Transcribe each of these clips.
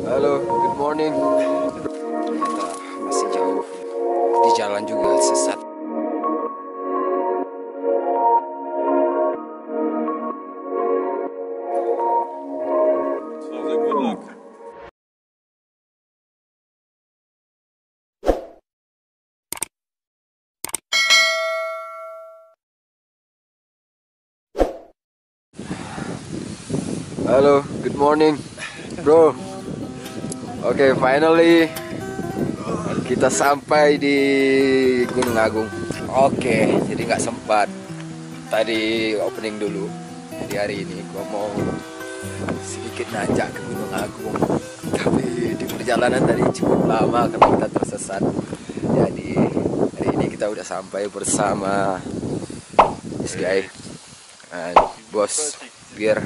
Halo, good morning. Ternyata masih jauh. Di jalan juga sesat. So good luck. Halo, good morning, bro. Oke, finally kita sampai di Gunung Agung. Oke, jadi nggak sempat tadi opening dulu. Jadi hari ini gua mau sedikit nanjak ke Gunung Agung. Tapi di perjalanan tadi cukup lama karena kita tersesat. Jadi hari ini kita udah sampai bersama this guy and bos Gear.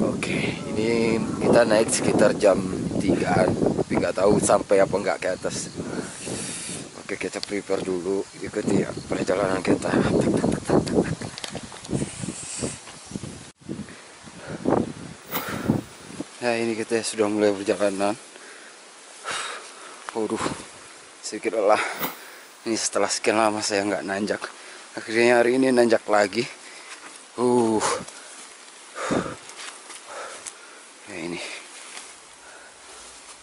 Oke, ini kita naik sekitar jam 3-an, tapi nggak tahu sampai apa nggak ke atas. Oke, kita prepare dulu, ikuti ya perjalanan kita. Nah, ini kita sudah mulai perjalanan. Waduh, sedikit lelah. Ini setelah sekian lama saya nggak nanjak. Akhirnya hari ini nanjak lagi. Ya, ini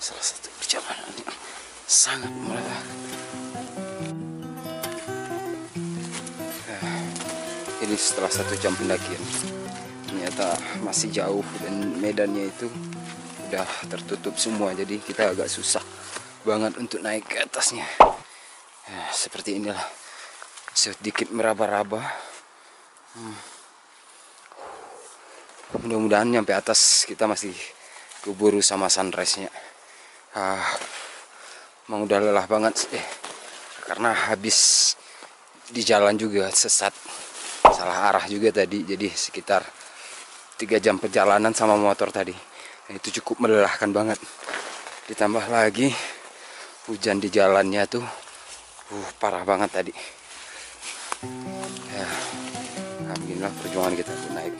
salah satu perjalanan yang sangat melelahkan. Ini setelah 1 jam pendakian, ternyata masih jauh dan medannya itu udah tertutup semua, jadi kita agak susah banget untuk naik ke atasnya. Seperti inilah, sedikit meraba-raba. Mudah-mudahan nyampe atas kita masih keburu sama sunrise-nya. Emang udah lelah banget karena habis di jalan juga sesat, salah arah juga tadi, jadi sekitar 3 jam perjalanan sama motor tadi. Nah, itu cukup melelahkan banget. Ditambah lagi hujan di jalannya tuh parah banget tadi. Ya, alhamdulillah perjuangan kita pun naik.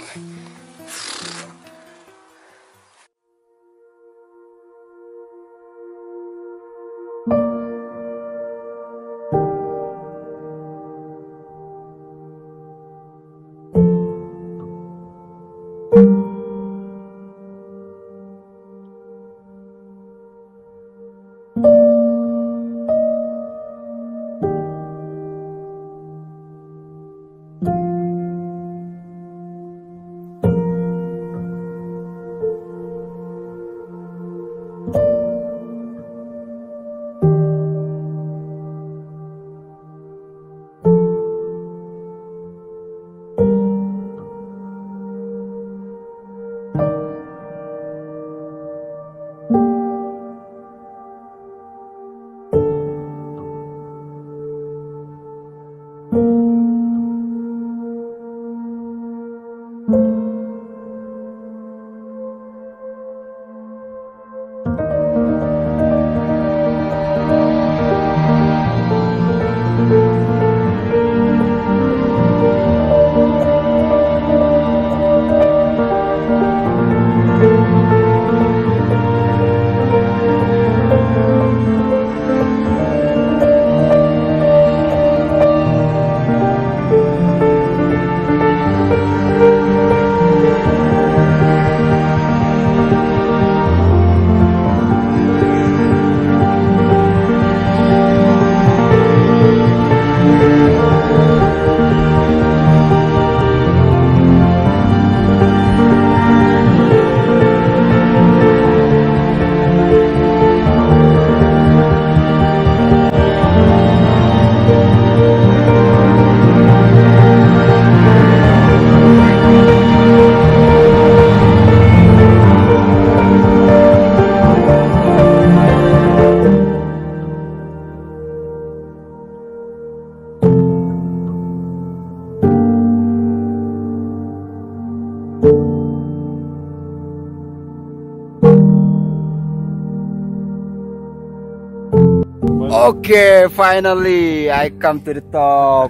Okay, finally I come to the top.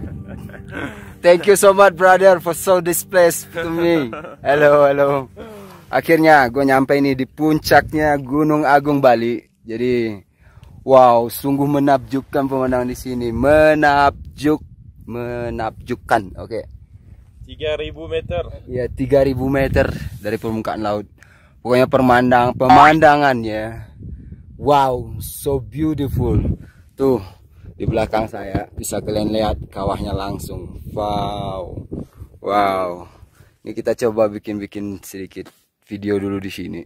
Thank you so much, brother, for so this place to me. Hello, hello. Akhirnya gue nyampe ini di puncaknya Gunung Agung Bali. Jadi wow, sungguh menakjubkan pemandangan di sini. Menakjubkan. Oke. 3000 meter. Ya, 3000 meter dari permukaan laut. Pokoknya pemandangannya wow, so beautiful. Tuh, di belakang saya bisa kalian lihat kawahnya langsung. Wow. Wow. Ini kita coba bikin sedikit video dulu di sini.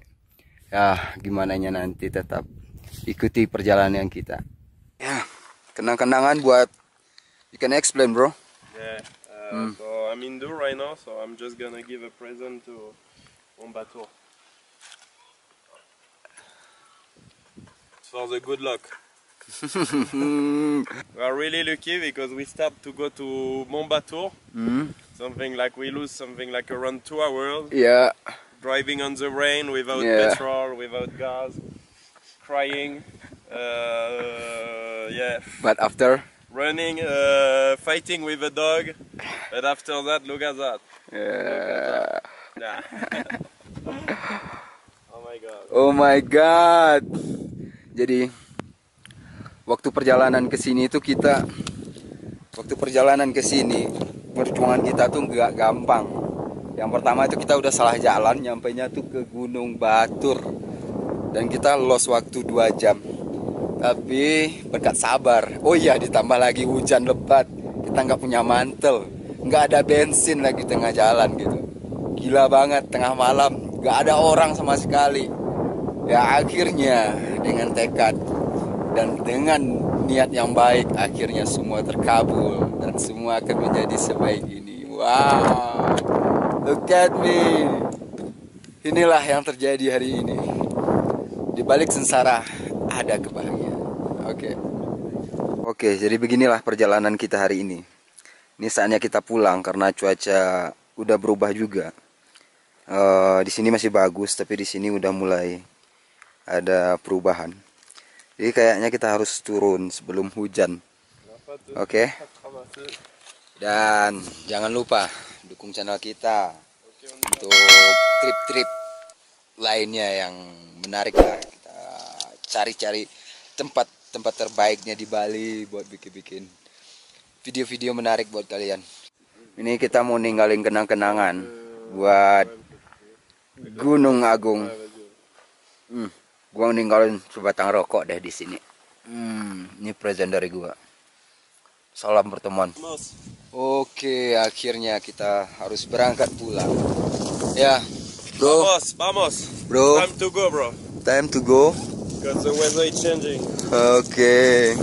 Ya, gimana nya nanti tetap ikuti perjalanan kita. Ya, kenang-kenangan buat you can explain, bro. Yeah. So I'm indoor right now, so I'm just gonna give a present to Mombato. For the good luck. We are really lucky because we start to go to Mombato. Something like we lose something like around 2 hours. Yeah. Driving on the rain without petrol, without gas, crying. Yeah. But after running, fighting with a dog, and after that, look at that. yeah. Nah. Oh my god. Oh my god. Jadi waktu perjalanan ke sini perjuangan kita tuh nggak gampang. Yang pertama itu kita udah salah jalan, nyampainya tuh ke Gunung Batur. Dan kita lost waktu 2 jam. Tapi berkat sabar. Oh iya, ditambah lagi hujan lebat. Kita nggak punya mantel, nggak ada bensin lagi tengah jalan gitu. Gila banget, tengah malam nggak ada orang sama sekali. Ya akhirnya dengan tekad dan dengan niat yang baik, akhirnya semua terkabul dan semua akan menjadi sebaik ini. Wow, look at me. Inilah yang terjadi hari ini. Di balik sengsara ada kebahagiaan. Oke, jadi beginilah perjalanan kita hari ini. Ini saatnya kita pulang karena cuaca udah berubah juga. Di sini masih bagus, tapi di sini udah mulai ada perubahan. Jadi kayaknya kita harus turun sebelum hujan. Oke. Dan jangan lupa dukung channel kita untuk trip-trip lainnya yang menarik lah. Kita cari-cari tempat terbaiknya di Bali buat bikin video-video menarik buat kalian. Ini kita mau ninggalin kenang-kenangan buat Gunung Agung. Gua ninggalin sebatang rokok deh di sini. Ini present dari gua. Salam pertemuan. Oke, akhirnya kita harus berangkat pulang. Ya, bro. Vamos. Bro. Time to go, bro. Time to go. Because the weather is changing. Okay.